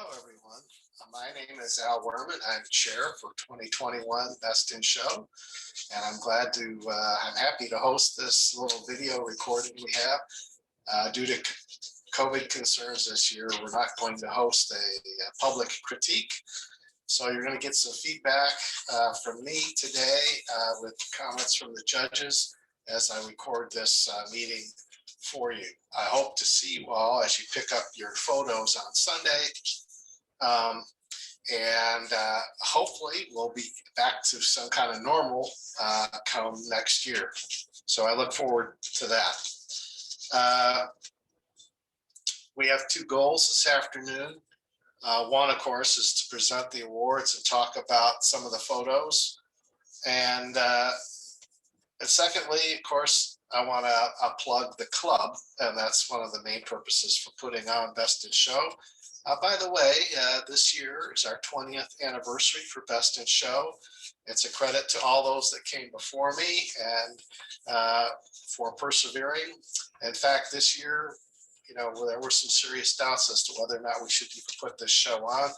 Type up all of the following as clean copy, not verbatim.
Hello, everyone. My name is Al Werman. I'm chair for 2021 Best in Show, and I'm happy to host this little video recording we have. Due to COVID concerns this year, we're not going to host a public critique. So you're going to get some feedback from me today with comments from the judges as I record this meeting for you. I hope to see you all as you pick up your photos on Sunday. Hopefully we'll be back to some kind of normal come next year. So I look forward to that. We have two goals this afternoon. One, of course, is to present the awards and talk about some of the photos. And secondly, of course, I want to plug the club, and that's one of the main purposes for putting on Best in Show. By the way, this year is our 20th anniversary for Best in Show. It's a credit to all those that came before me and for persevering. In fact, this year, there were some serious doubts as to whether or not we should even put this show on,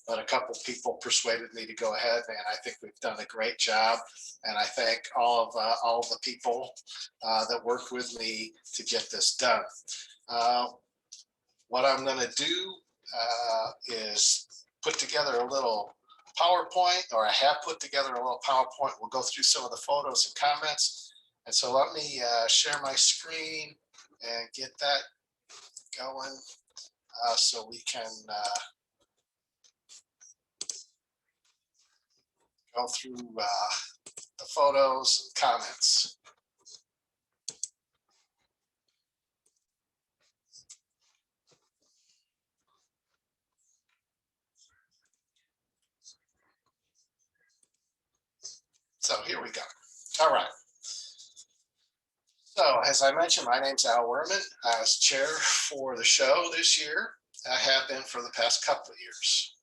but a couple of people persuaded me to go ahead, and I think we've done a great job. And I thank all of the people that worked with me to get this done. What I'm going to do is put together a little PowerPoint, or I have put together a little PowerPoint. We'll go through some of the photos and comments. And so let me share my screen and get that going so we can go through the photos and comments. So here we go. All right. So as I mentioned, my name's Al Werman. I was chair for the show this year. I have been for the past couple of years.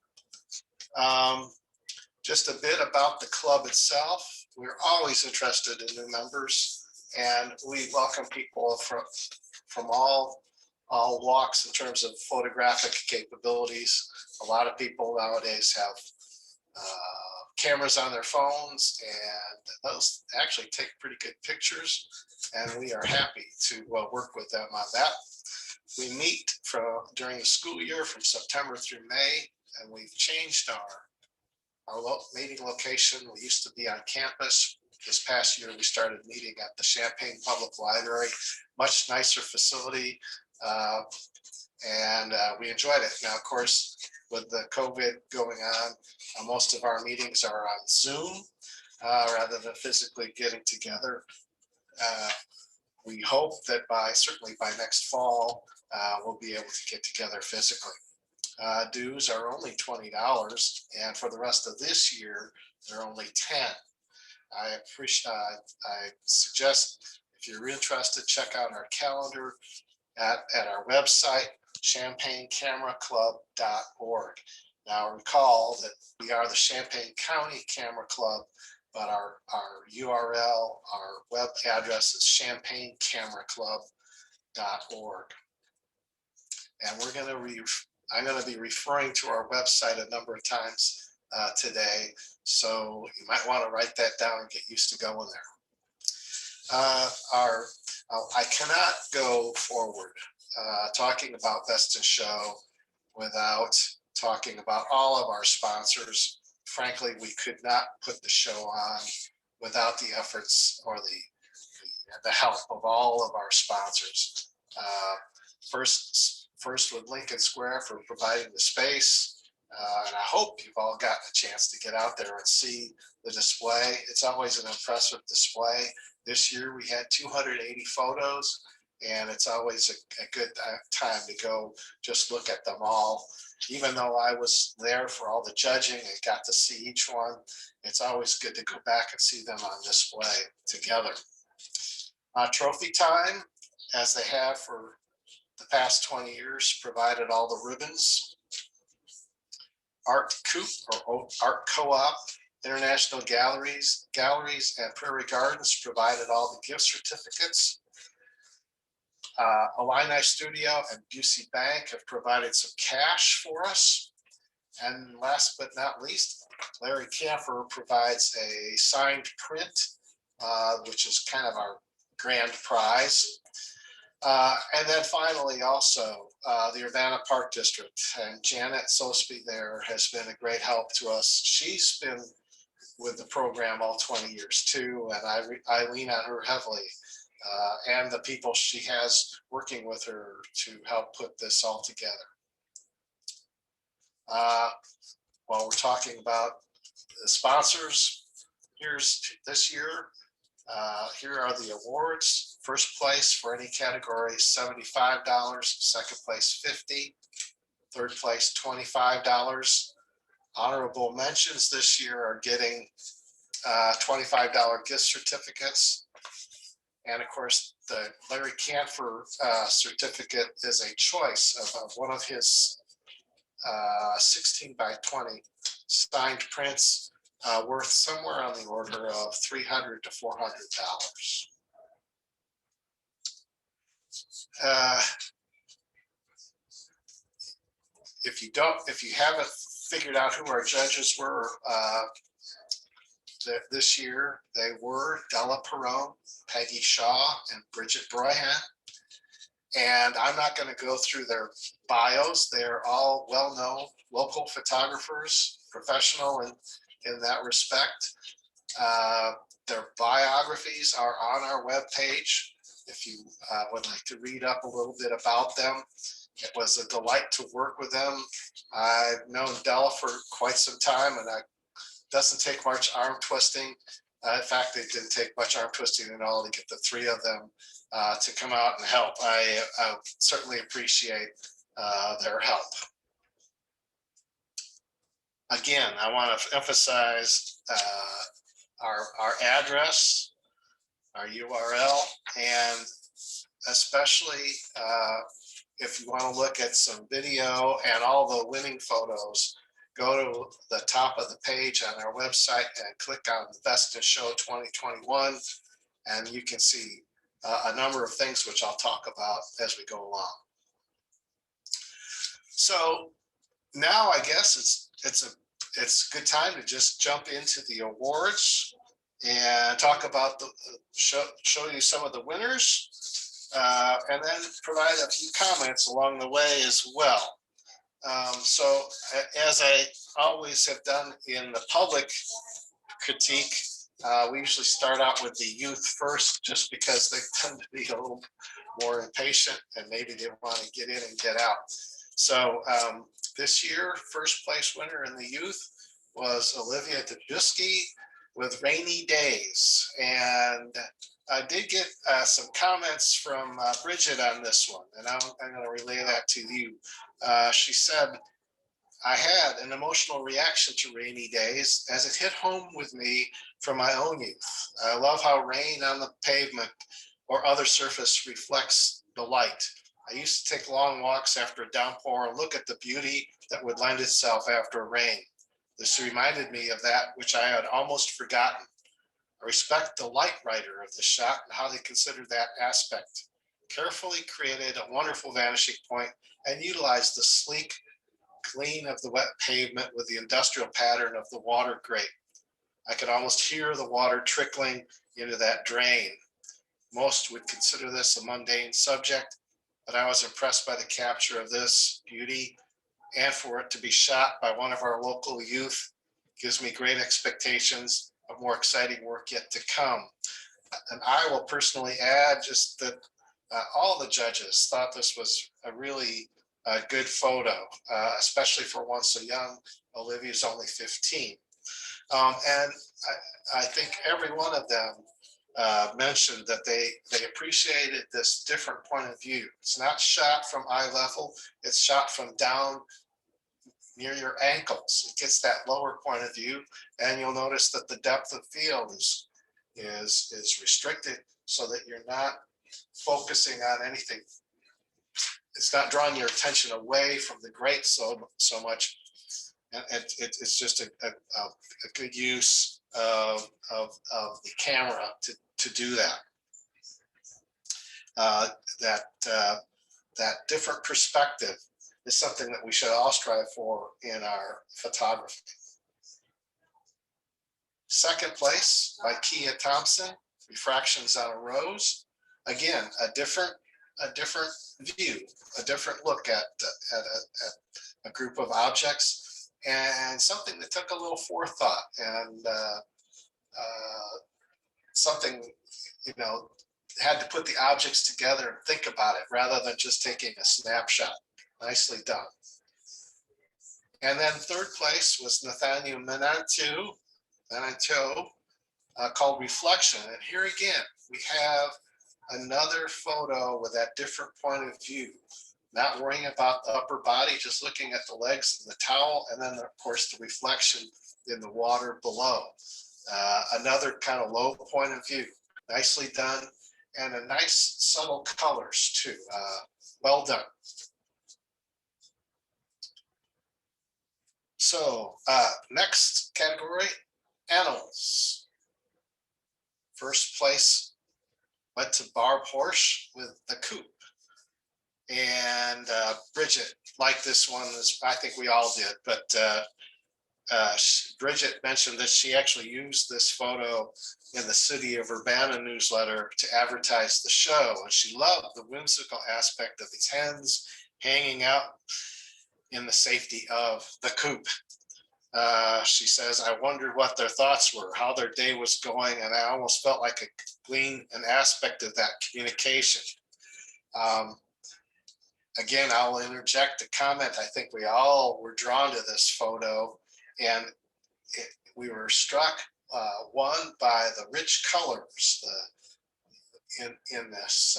Just a bit about the club itself. We're always interested in new members, and we welcome people from all walks in terms of photographic capabilities. A lot of people nowadays have cameras on their phones, and those actually take pretty good pictures, and we are happy to work with them on that. We meet during the school year from September through May, and we've changed our meeting location. We used to be on campus. This past year, we started meeting at the Champaign Public Library, much nicer facility, and we enjoyed it. Now, of course, with the COVID going on, most of our meetings are on Zoom rather than physically getting together. We hope that certainly by next fall, we'll be able to get together physically. Dues are only $20, and for the rest of this year, they're only $10. I suggest, if you're interested, check out our calendar at our website, champaigncamera.org. Now recall that we are the Champaign County Camera Club, but our URL, our web address is champaigncamera.org. And I'm going to be referring to our website a number of times today, so you might want to write that down and get used to going there. I cannot go forward talking about Best in Show without talking about all of our sponsors. Frankly, we could not put the show on without the efforts or the help of all of our sponsors. First with Lincoln Square for providing the space. And I hope you've all gotten a chance to get out there and see the display. It's always an impressive display. This year we had 280 photos, and it's always a good time to go just look at them all. Even though I was there for all the judging and got to see each one, it's always good to go back and see them on display together. Trophy time, as they have for the past 20 years, provided all the ribbons. Art Coop, or Art Co-op, International Galleries, and Prairie Gardens provided all the gift certificates. Illini Studio and Busey Bank have provided some cash for us. And last but not least, Larry Camphor provides a signed print, which is kind of our grand prize. And then finally, also the Urbana Park District, and Janet Sosby there has been a great help to us. She's been with the program all 20 years too, and I lean on her heavily, and the people she has working with her to help put this all together. While we're talking about the sponsors, here's this year. Here are the awards. First place for any category, $75. Second place, $50. Third place, $25. Honorable mentions this year are getting $25 gift certificates. And of course, the Larry Camphor certificate is a choice of one of his 16 by 20 signed prints, worth somewhere on the order of $300 to $400. If you haven't figured out who our judges were this year, they were Della Perone, Peggy Shaw, and Bridget Broyhan. And I'm not going to go through their bios. They're all well-known local photographers, professional in that respect. Their biographies are on our webpage. If you would like to read up a little bit about them, it was a delight to work with them. I've known Della for quite some time, and it doesn't take much arm twisting. In fact, it didn't take much arm twisting at all to get the three of them to come out and help. I certainly appreciate their help. Again, I want to emphasize our address, our URL, and especially if you want to look at some video and all the winning photos, go to the top of the page on our website and click on the Best in Show 2021, and you can see a number of things which I'll talk about as we go along. So now I guess it's a good time to just jump into the awards and talk about show you some of the winners, and then provide a few comments along the way as well. So as I always have done in the public critique, we usually start out with the youth first, just because they tend to be a little more impatient and maybe they want to get in and get out. So this year, first place winner in the youth was Olivia Dubusky with Rainy Days. And I did get some comments from Bridget on this one, and I'm going to relay that to you. She said, I had an emotional reaction to Rainy Days as it hit home with me from my own youth. I love how rain on the pavement or other surface reflects the light. I used to take long walks after a downpour and look at the beauty that would lend itself after rain. This reminded me of that which I had almost forgotten. I respect the light writer of the shot and how they considered that aspect. Carefully created a wonderful vanishing point and utilized the sleek clean of the wet pavement with the industrial pattern of the water grate. I could almost hear the water trickling into that drain. Most would consider this a mundane subject, but I was impressed by the capture of this beauty, and for it to be shot by one of our local youth gives me great expectations of more exciting work yet to come. And I will personally add just that all the judges thought this was a really good photo, especially for one so young. Olivia's only 15. And I think every one of them mentioned that they appreciated this different point of view. It's not shot from eye level, it's shot from down near your ankles. It gets that lower point of view, and you'll notice that the depth of field is restricted so that you're not focusing on anything. It's not drawing your attention away from the grate so much. And it's just a good use of the camera to do that. That different perspective is something that we should all strive for in our photography. Second place by Kia Thompson, Refractions on a Rose. Again, a different view, a different look at a group of objects, and something that took a little forethought and something, you know, had to put the objects together and think about it rather than just taking a snapshot. Nicely done. And then third place was Nathaniel Menanto, called Reflection. And here again, we have another photo with that different point of view, not worrying about the upper body, just looking at the legs and the towel, and then of course the reflection in the water below. Another kind of low point of view, nicely done, and a nice subtle colors too. Well done. So next category, animals. First place went to Barb Horsch with the coop. And Bridget liked this one, as I think we all did, but Bridget mentioned that she actually used this photo in the City of Urbana newsletter to advertise the show. And she loved the whimsical aspect of these hens hanging out in the safety of the coop. She says, I wondered what their thoughts were, how their day was going, and I almost felt like I gleaned an aspect of that communication. Again, I'll interject a comment. I think we all were drawn to this photo, and we were struck, one, by the rich colors in this,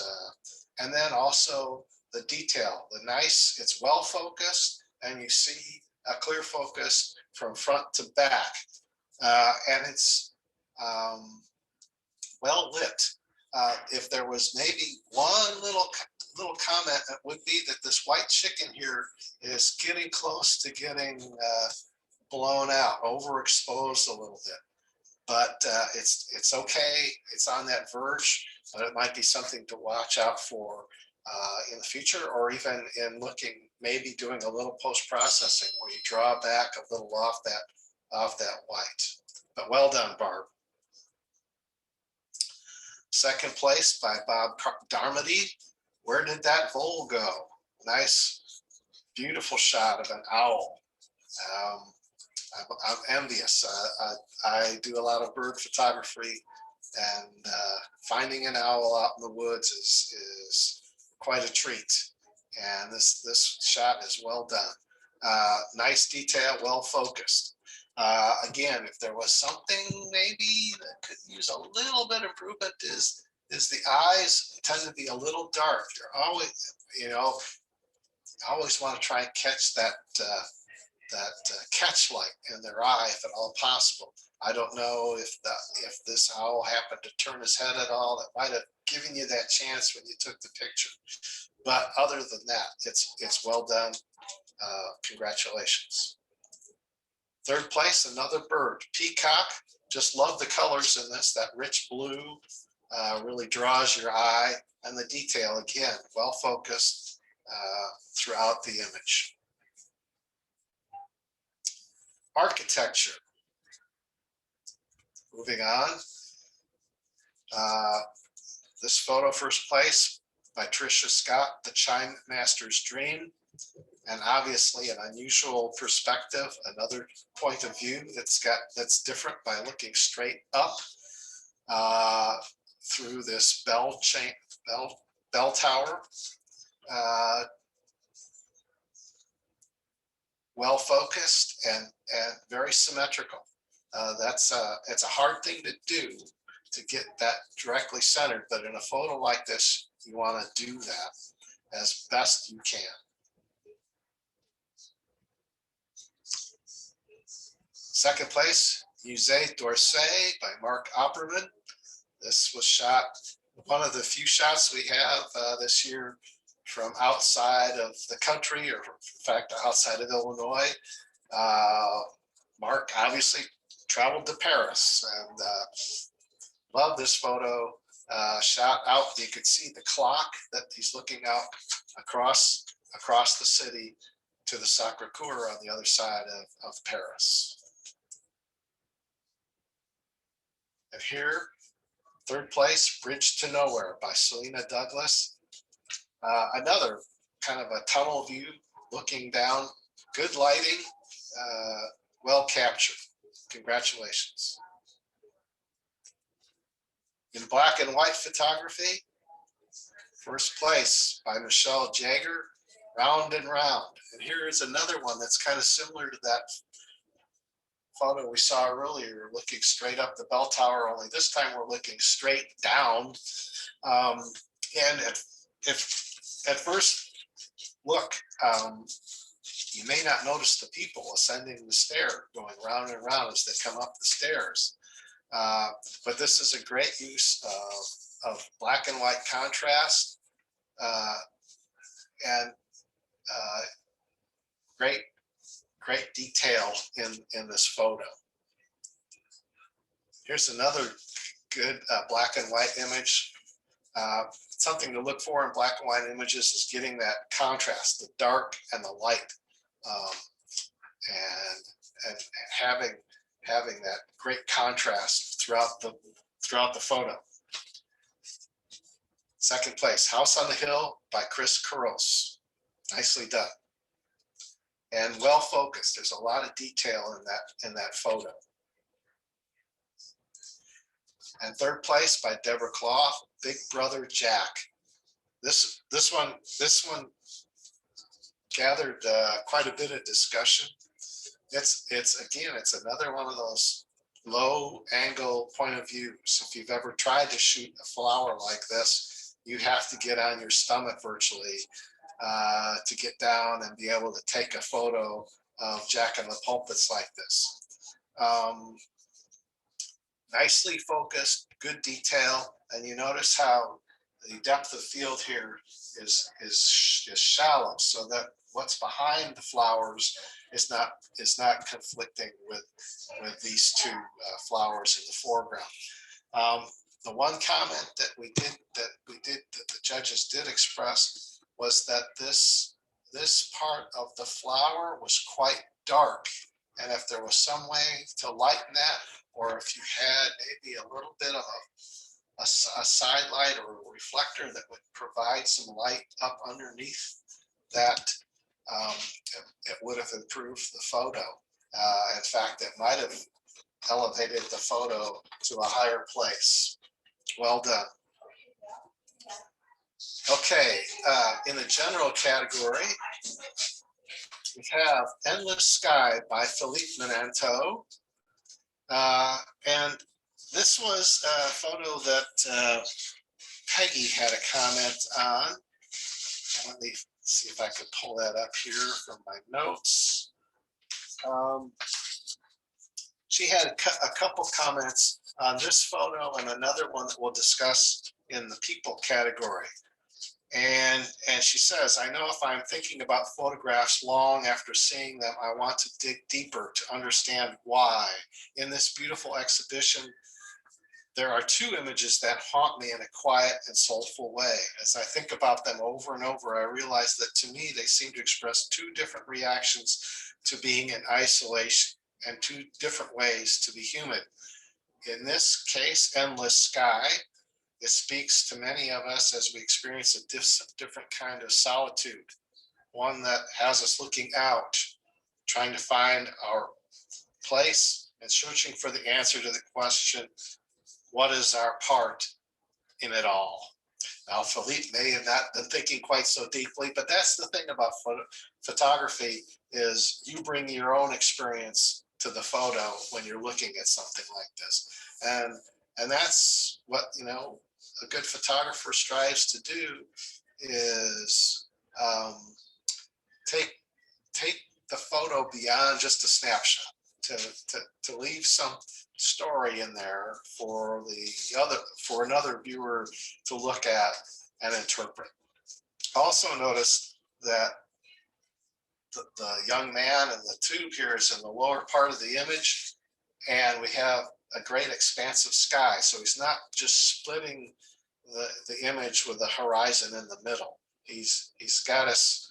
and then also the detail, the nice, it's well focused, and you see a clear focus from front to back, and it's well lit. If there was maybe one little comment, it would be that this white chicken here is getting close to getting blown out, overexposed a little bit. But it's okay. It's on that verge, but it might be something to watch out for in the future, or even in looking, maybe doing a little post-processing where you draw back a little off that white. But well done, Barb. Second place by Bob Darmody. Where did that vole go? Nice, beautiful shot of an owl. I'm envious. I do a lot of bird photography, and finding an owl out in the woods is quite a treat. And this shot is well done. Nice detail, well focused. Again, if there was something maybe that could use a little bit of improvement, is the eyes tend to be a little dark. You're always, always want to try and catch that catch light in their eye if at all possible. I don't know if this owl happened to turn his head at all. That might have given you that chance when you took the picture. But other than that, it's well done. Congratulations. Third place, another bird, peacock. Just love the colors in this. That rich blue really draws your eye, and the detail, again, well focused throughout the image. Architecture. Moving on. This photo, first place by Tricia Scott, The Chime Master's Dream. And obviously an unusual perspective, another point of view that's different by looking straight up through this bell tower. Well focused and very symmetrical. It's a hard thing to do, to get that directly centered, but in a photo like this, you want to do that as best you can. Second place, Musée d'Orsay by Mark Opperman. This was shot, one of the few shots we have this year from outside of the country, or in fact, outside of Illinois. Mark obviously traveled to Paris, and love this photo. Shot out, you could see the clock that he's looking out across the city, to the Sacré-Cœur on the other side of Paris. And here, third place, Bridge to Nowhere by Selena Douglas. Another kind of a tunnel view looking down, good lighting, well captured. Congratulations. In black and white photography, first place by Michelle Jagger, Round and Round. And here is another one that's kind of similar to that photo we saw earlier, looking straight up the bell tower, only this time we're looking straight down. And at first look, you may not notice the people ascending the stair, going round and round as they come up the stairs. But this is a great use of black and white contrast and great detail in this photo. Here's another good black and white image. Something to look for in black and white images is getting that contrast, the dark and the light, and having that great contrast throughout the photo. Second place, House on the Hill by Chris Couros. Nicely done. And well focused. There's a lot of detail in that photo. And third place by Deborah Clough, Big Brother Jack. This one gathered quite a bit of discussion. It's another one of those low angle point of views. If you've ever tried to shoot a flower like this, you have to get on your stomach virtually to get down and be able to take a photo of Jack in the Pulpits like this. Nicely focused, good detail, and you notice how the depth of field here is shallow, so that what's behind the flowers is not conflicting with these two flowers in the foreground. The one comment that the judges did express was that this part of the flower was quite dark, and if there was some way to lighten that, or if you had maybe a little bit of a side light or a reflector that would provide some light up underneath that, it would have improved the photo. In fact, it might have elevated the photo to a higher place. Well done. Okay, in the general category, we have Endless Sky by Philippe Menanteau. And this was a photo that Peggy had a comment on. Let me see if I could pull that up here from my notes. She had a couple comments on this photo and another one that we'll discuss in the people category. And she says, I know if I'm thinking about photographs long after seeing them, I want to dig deeper to understand why. In this beautiful exhibition, there are two images that haunt me in a quiet and soulful way. As I think about them over and over, I realize that to me, they seem to express two different reactions to being in isolation and two different ways to be human. In this case, Endless Sky, it speaks to many of us as we experience a different kind of solitude, one that has us looking out, trying to find our place and searching for the answer to the question, what is our part in it all? Now, Philippe may have not been thinking quite so deeply, but that's the thing about photography is you bring your own experience to the photo when you're looking at something like this. And that's what, a good photographer strives to do is take the photo beyond just a snapshot, to leave some story in there for another viewer to look at and interpret. Also notice that the young man in the tube here is in the lower part of the image, and we have a great expansive sky. So he's not just splitting the image with the horizon in the middle. He's got us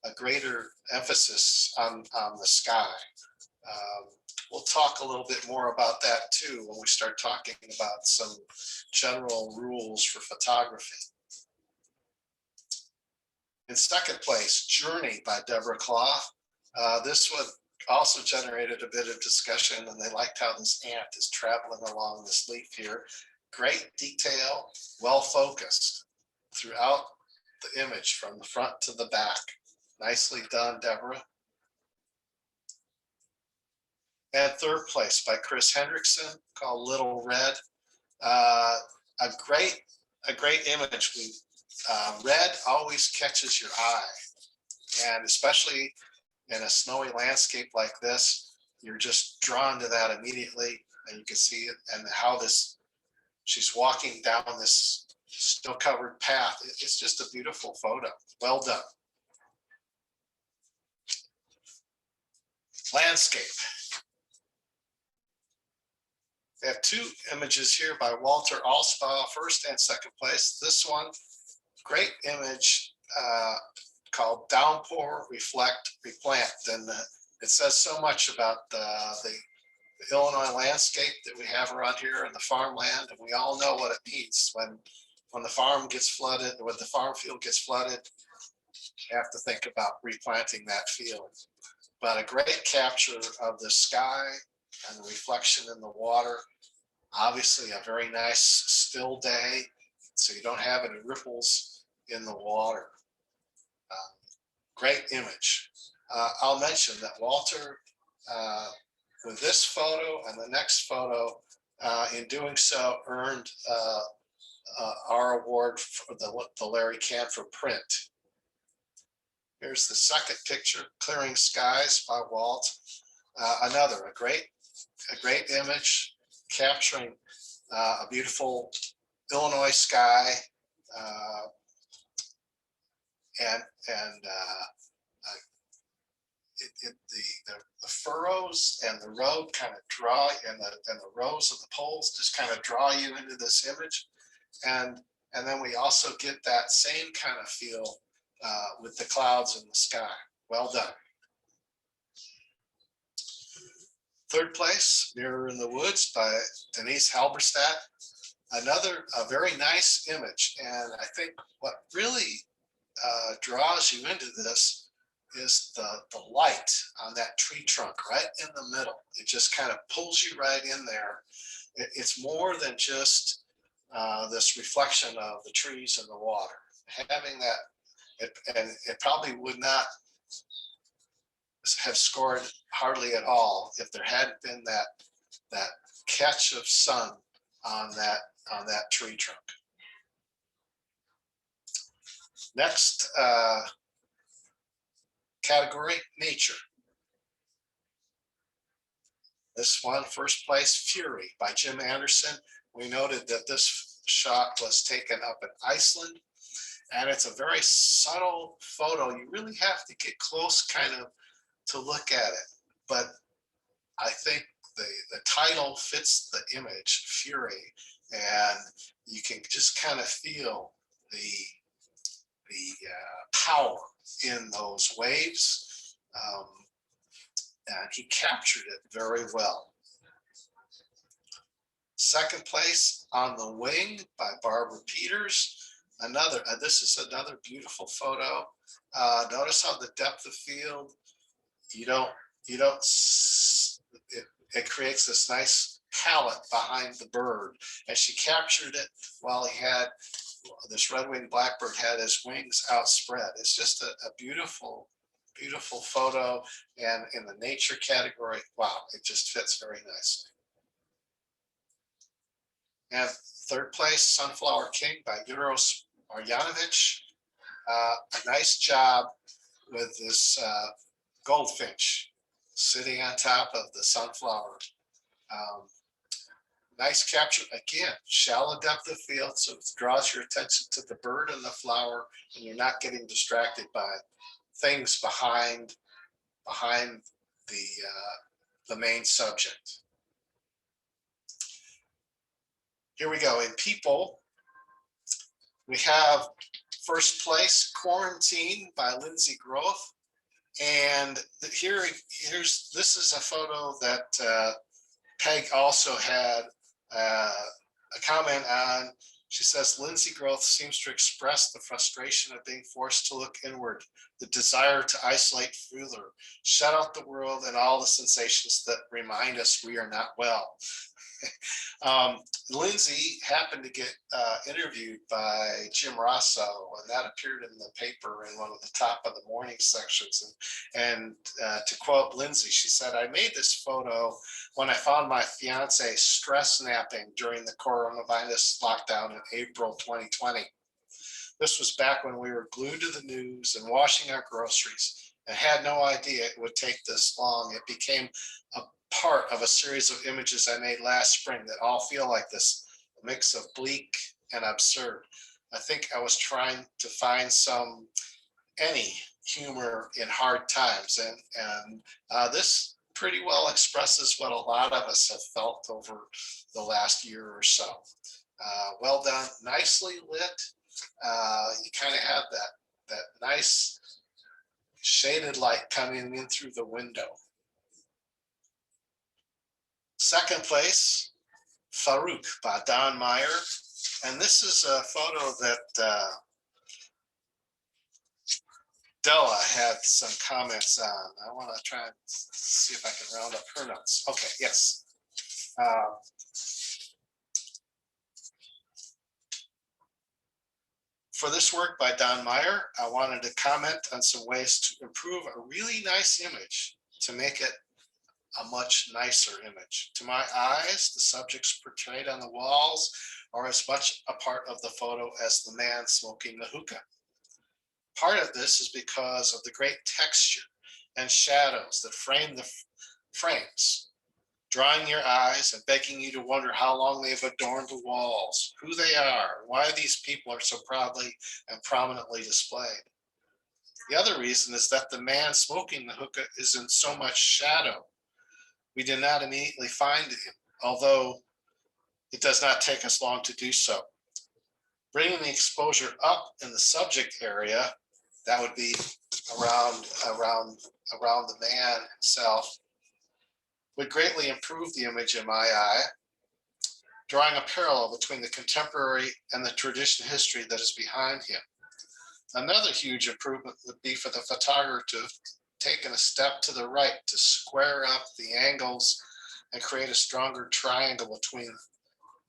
a greater emphasis on the sky. We'll talk a little bit more about that too when we start talking about some general rules for photography. In second place, Journey by Deborah Clough. This one also generated a bit of discussion, and they liked how this ant is traveling along this leaf here. Great detail, well focused throughout the image from the front to the back. Nicely done, Deborah. And third place by Chris Hendrickson, called Little Red. A great image. Red always catches your eye, and especially in a snowy landscape like this, you're just drawn to that immediately, and you can see it and how she's walking down this snow-covered path. It's just a beautiful photo. Well done. Landscape. We have two images here by Walter Alspaugh, first and second place. This one, great image called Downpour, Reflect, Replant. And it says so much about the Illinois landscape that we have around here and the farmland. And we all know what it means when the farm gets flooded, when the farm field gets flooded, you have to think about replanting that field. But a great capture of the sky and the reflection in the water. Obviously a very nice still day, so you don't have any ripples in the water. Great image. I'll mention that Walter, with this photo and the next photo, in doing so, earned our award for the Larry Canfor print. Here's the second picture, Clearing Skies by Walt. Another, a great image capturing a beautiful Illinois sky, the furrows and the road kind of draw, and the rows of the poles just kind of draw you into this image, and then we also get that same kind of feel with the clouds in the sky. Well done. Third place, Mirror in the Woods by Denise Halberstadt. Another very nice image, and I think what really draws you into this is the light on that tree trunk right in the middle. It just kind of pulls you right in there. It's more than just this reflection of the trees and the water. Having that, and it probably would not have scored hardly at all if there hadn't been that catch of sun on that tree trunk. Next category, nature. This one, first place, Fury by Jim Anderson. We noted that this shot was taken up in Iceland, and it's a very subtle photo. You really have to get close kind of to look at it, but I think the title fits the image, Fury, and you can just kind of feel the power in those waves, and he captured it very well. Second place, On the Wing by Barbara Peters. This is another beautiful photo. Notice how the depth of field, it creates this nice palette behind the bird, and she captured it while this red-winged blackbird had his wings outspread. It's just a beautiful, beautiful photo, and in the nature category, wow, it just fits very nicely. And third place, Sunflower King by Uros Marjanovic. A nice job with this goldfinch sitting on top of the sunflower. Nice capture, again, shallow depth of field, so it draws your attention to the bird and the flower, and you're not getting distracted by things behind the main subject. Here we go. In people, we have first place, Quarantine by Lindsay Groth. And this is a photo that Peg also had a comment on. She says, Lindsay growth seems to express the frustration of being forced to look inward, the desire to isolate further, shut out the world and all the sensations that remind us we are not well. Lindsay happened to get interviewed by Jim Rosso, and that appeared in the paper in one of the top of the morning sections. And to quote Lindsay, she said, I made this photo when I found my fiance stress napping during the coronavirus lockdown in April 2020. This was back when we were glued to the news and washing our groceries and had no idea it would take this long. It became a part of a series of images I made last spring that all feel like this mix of bleak and absurd. I think I was trying to find any humor in hard times, and this pretty well expresses what a lot of us have felt over the last year or so. Well done, nicely lit. You kind of have that nice shaded light coming in through the window. Second place, Farouk by Don Meyer. And this is a photo that Della had some comments on. I want to try and see if I can round up her notes. Okay, yes. For this work by Don Meyer, I wanted to comment on some ways to improve a really nice image to make it a much nicer image. To my eyes, the subjects portrayed on the walls are as much a part of the photo as the man smoking the hookah. Part of this is because of the great texture and shadows that frame the frames, drawing your eyes and begging you to wonder how long they've adorned the walls, who they are, why these people are so proudly and prominently displayed. The other reason is that the man smoking the hookah is in so much shadow. We did not immediately find him, although it does not take us long to do so. Bringing the exposure up in the subject area, that would be around the man himself, would greatly improve the image in my eye, drawing a parallel between the contemporary and the traditional history that is behind him. Another huge improvement would be for the photographer to have taken a step to the right to square up the angles and create a stronger triangle between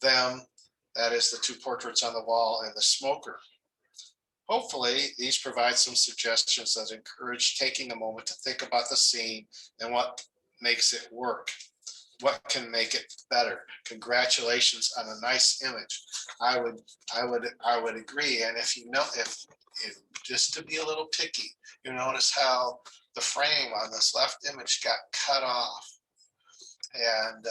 them, that is the two portraits on the wall, and the smoker. Hopefully, these provide some suggestions that encourage taking a moment to think about the scene and what makes it work. What can make it better? Congratulations on a nice image. I would agree. And if just to be a little picky, you notice how the frame on this left image got cut off. And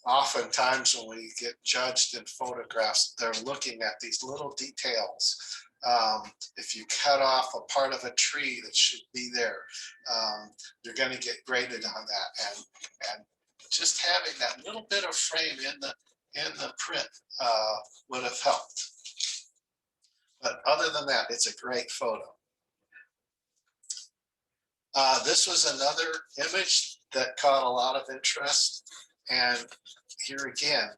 oftentimes when we get judged in photographs, they're looking at these little details. If you cut off a part of a tree that should be there, you're going to get graded on that. And just having that little bit of frame in the print would have helped. But other than that, it's a great photo. This was another image that caught a lot of interest. And here again,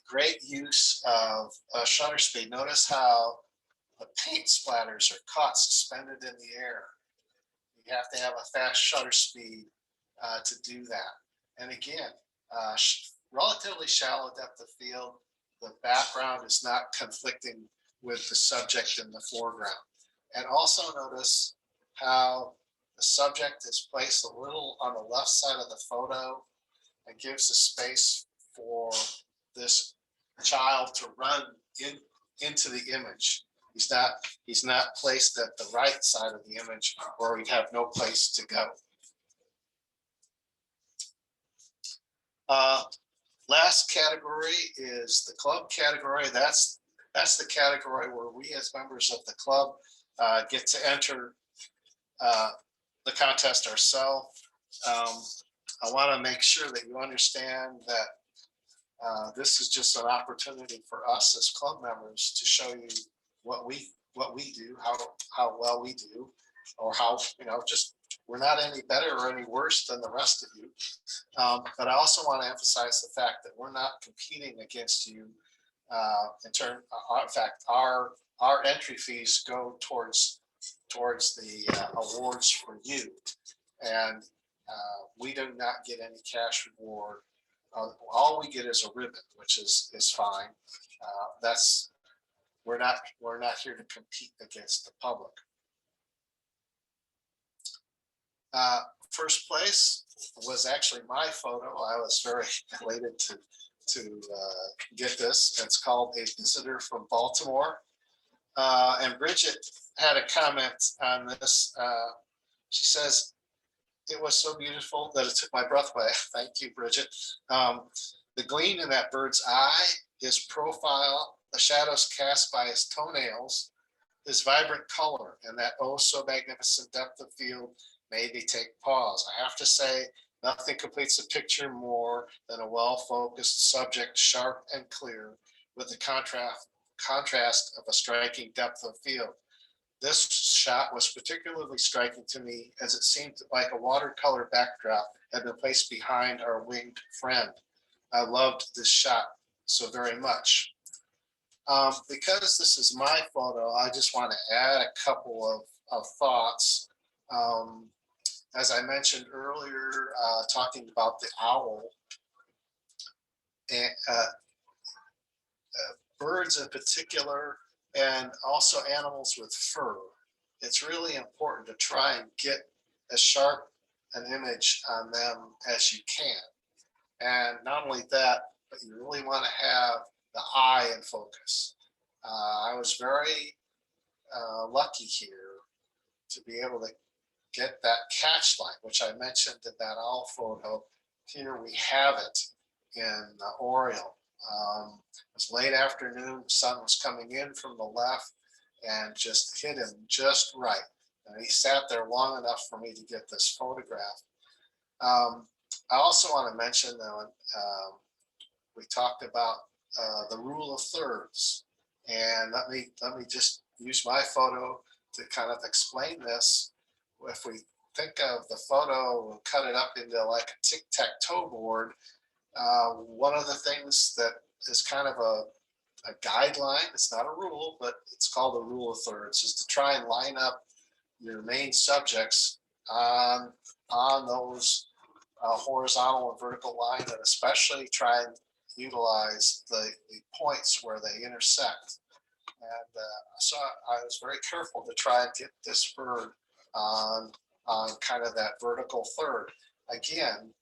great use of shutter speed. Notice how the paint splatters are caught suspended in the air. You have to have a fast shutter speed to do that. And again, relatively shallow depth of field. The background is not conflicting with the subject in the foreground. And also notice how the subject is placed a little on the left side of the photo and gives a space for this child to run into the image. He's not placed at the right side of the image where we'd have no place to go. Last category is the club category. That's the category where we as members of the club get to enter the contest ourselves. I want to make sure that you understand that this is just an opportunity for us as club members to show you what we do, how well we do, or how, just we're not any better or any worse than the rest of you. But I also want to emphasize the fact that we're not competing against you. In fact, our entry fees go towards the awards for you, and we do not get any cash reward. All we get is a ribbon, which is fine. That's we're not here to compete against the public. First place was actually my photo. I was very elated to get this. It's called A Visitor from Baltimore. And Bridget had a comment on this. She says, it was so beautiful that it took my breath away. Thank you, Bridget. The gleam in that bird's eye, his profile, the shadows cast by his toenails, his vibrant color, and that oh so magnificent depth of field made me take pause. I have to say, nothing completes a picture more than a well-focused subject, sharp and clear, with the contrast of a striking depth of field. This shot was particularly striking to me as it seemed like a watercolor backdrop had been placed behind our winged friend. I loved this shot so very much. Because this is my photo, I just want to add a couple of thoughts. As I mentioned earlier, talking about the owl, and birds in particular, and also animals with fur, it's really important to try and get as sharp an image on them as you can. And not only that, but you really want to have the eye in focus. I was very lucky here to be able to get that catch light, which I mentioned in that owl photo. Here we have it in the Oriole. It was late afternoon, the sun was coming in from the left and just hit him just right. And he sat there long enough for me to get this photograph. I also want to mention that we talked about the rule of thirds, and let me just use my photo to kind of explain this. If we think of the photo and cut it up into like a tic-tac-toe board, one of the things that is kind of a guideline, it's not a rule, but it's called the rule of thirds, is to try and line up your main subjects on those horizontal and vertical lines, and especially try and utilize the points where they intersect. And so I was very careful to try and get this bird on kind of that vertical third. Again,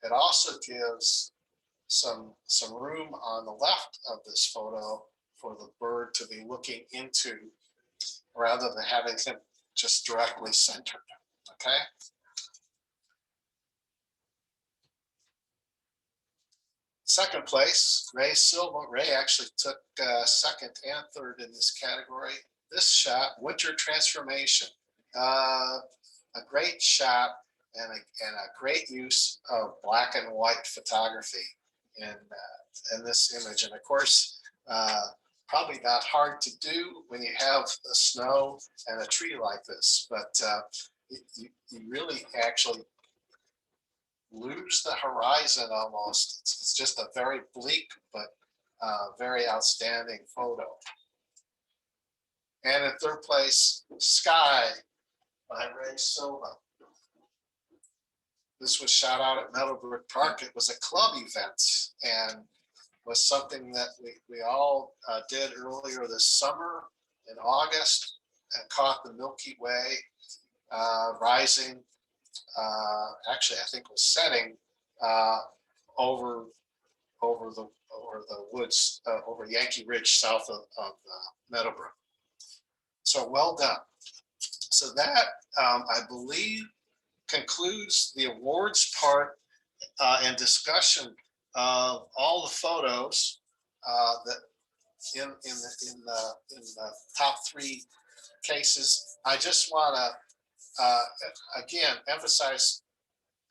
it also gives some room on the left of this photo for the bird to be looking into, rather than having him just directly centered. Okay. Second place, Ray Silva. Ray actually took second and third in this category. This shot, Winter Transformation, a great shot and a great use of black and white photography in this image. And of course, probably not hard to do when you have the snow and a tree like this, but you really actually lose the horizon almost. It's just a very bleak but very outstanding photo. And in third place, Sky by Ray Silva. This was shot out at Meadowbrook Park. It was a club event and was something that we all did earlier this summer in August, and caught the Milky Way rising. Actually, I think was setting over the woods, over Yankee Ridge, south of Meadowbrook. So well done. So that I believe concludes the awards part and discussion of all the photos that in the top three cases. I just want to again emphasize,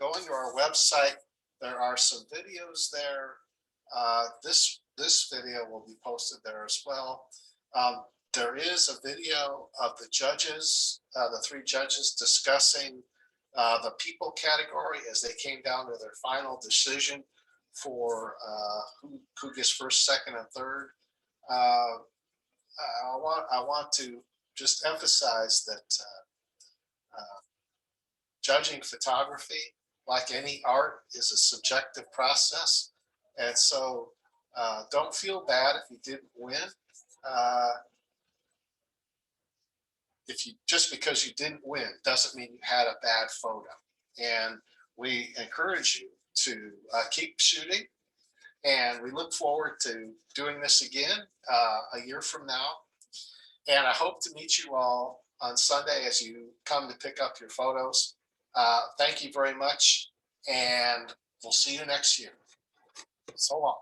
going to our website, there are some videos there. This video will be posted there as well. There is a video of the judges, the three judges discussing the people category as they came down to their final decision for who gets first, second, and third. Uh, I want to just emphasize that judging photography, like any art, is a subjective process, and so don't feel bad if you didn't win. Uh, if you just because you didn't win doesn't mean you had a bad photo. And we encourage you to keep shooting. And we look forward to doing this again a year from now. And I hope to meet you all on Sunday as you come to pick up your photos. Thank you very much. And we'll see you next year. So long.